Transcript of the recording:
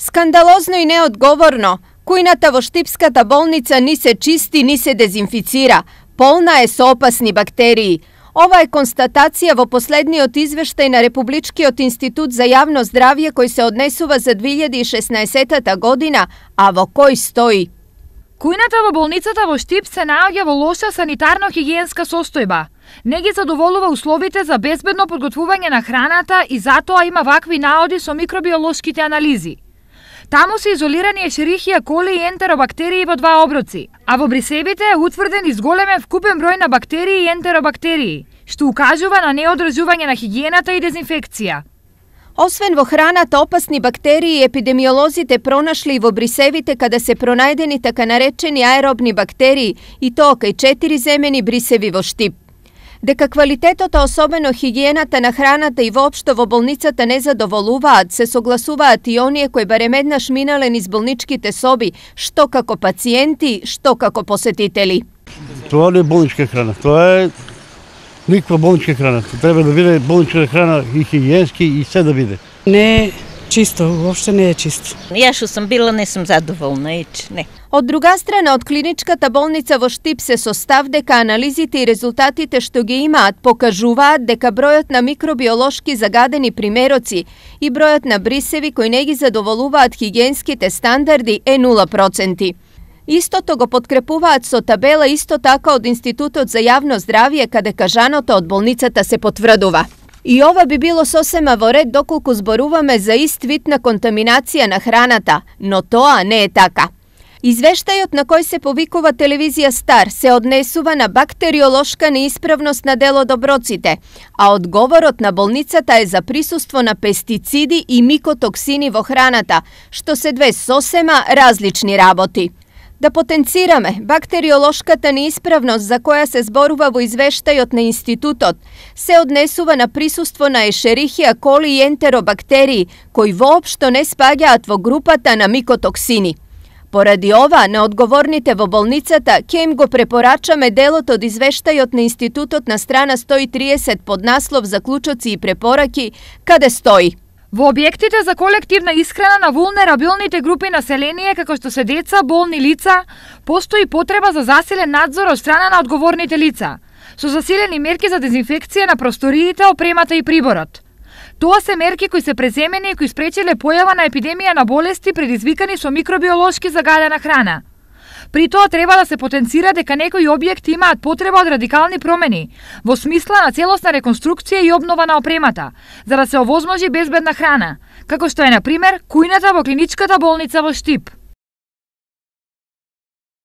Skandalozno i neodgovorno. Kujnata во Štipskата bolnica ni se čisti, ni se dezinficira. Polna je со opasni bakteriji. Ова е констатација во последниот извештај на Републичкиот институт за јавно здравје кој се однесува за 2016 година, а во кој стои: Кујната во болницата во Штип се наоѓа во лоша санитарно-хигиенска состојба. Не ги задоволува условите за безбедно подготвување на храната и затоа има вакви наоди со микробиолошките анализи. Таму се изолирани Ешерихија коли и ентеробактерии во 2 оброци, а во брисевите е утврден изголемен вкупен број на бактерии и ентеробактерии, што укажува на неодржување на хигиената и дезинфекција. Освен во храната, опасни бактерии епидемиолозите пронашли и во брисевите каде се пронајдени така наречени аеробни бактерии, и тоа кај 4 земени брисеви во Штип. Дека квалитетот, а особено хигиената на храната и воопшто во болницата не задоволуваат, се согласуваат и оние кои барем еднаш минале низ болничките соби, што како пациенти, што како посетители. Тоа не е болничка храна, тоа е никаква болничка храна. Треба да биде болничка храна и хигиенски и се да биде. Не е чисто, воопшто не е чисто. Ја што сум била не сум задоволна, не. Од друга страна, од клиничката болница во Штип се состав дека анализите и резултатите што ги имаат покажуваат дека бројот на микробиолошки загадени примероци и бројот на брисеви кои не ги задоволуваат хигиенските стандарди е 0%. Истото го подкрепуваат со табела исто така од Институтот за јавно здравје, каде кажаното од болницата се потврдува. И ова би било сосема во ред доколку зборуваме за ист вид на контаминација на храната, но тоа не е така. Извештајот на кој се повикува телевизија Стар се однесува на бактериолошка неисправност на дел од оброците, а одговорот на болницата е за присуство на пестициди и микотоксини во храната, што се две сосема различни работи. Да потенцираме, бактериолошката неисправност за која се зборува во извештајот на институтот се однесува на присуство на Ешерихија коли и ентеробактерии, кои воопшто не спаѓаат во групата на микотоксини. Поради ова, на одговорните во болницата ќе им го препорачаме делот од извештајот на институтот на страна 130 под наслов Заклучоци и препораки, каде стои: Во објектите за колективна исхрана на вулнерабилните групи население, како што се деца, болни лица, постои потреба за засилен надзор од страна на одговорните лица, со засилени мерки за дезинфекција на просториите, опремата и приборот. Тоа се мерки кои се преземени и кои спречиле појава на епидемија на болести предизвикани со микробиолошки загадена храна. При тоа треба да се потенцира дека некои објекти имаат потреба од радикални промени, во смисла на целосна реконструкција и обнова на опремата, за да се овозможи безбедна храна, како што е, на пример, кујната во клиничката болница во Штип.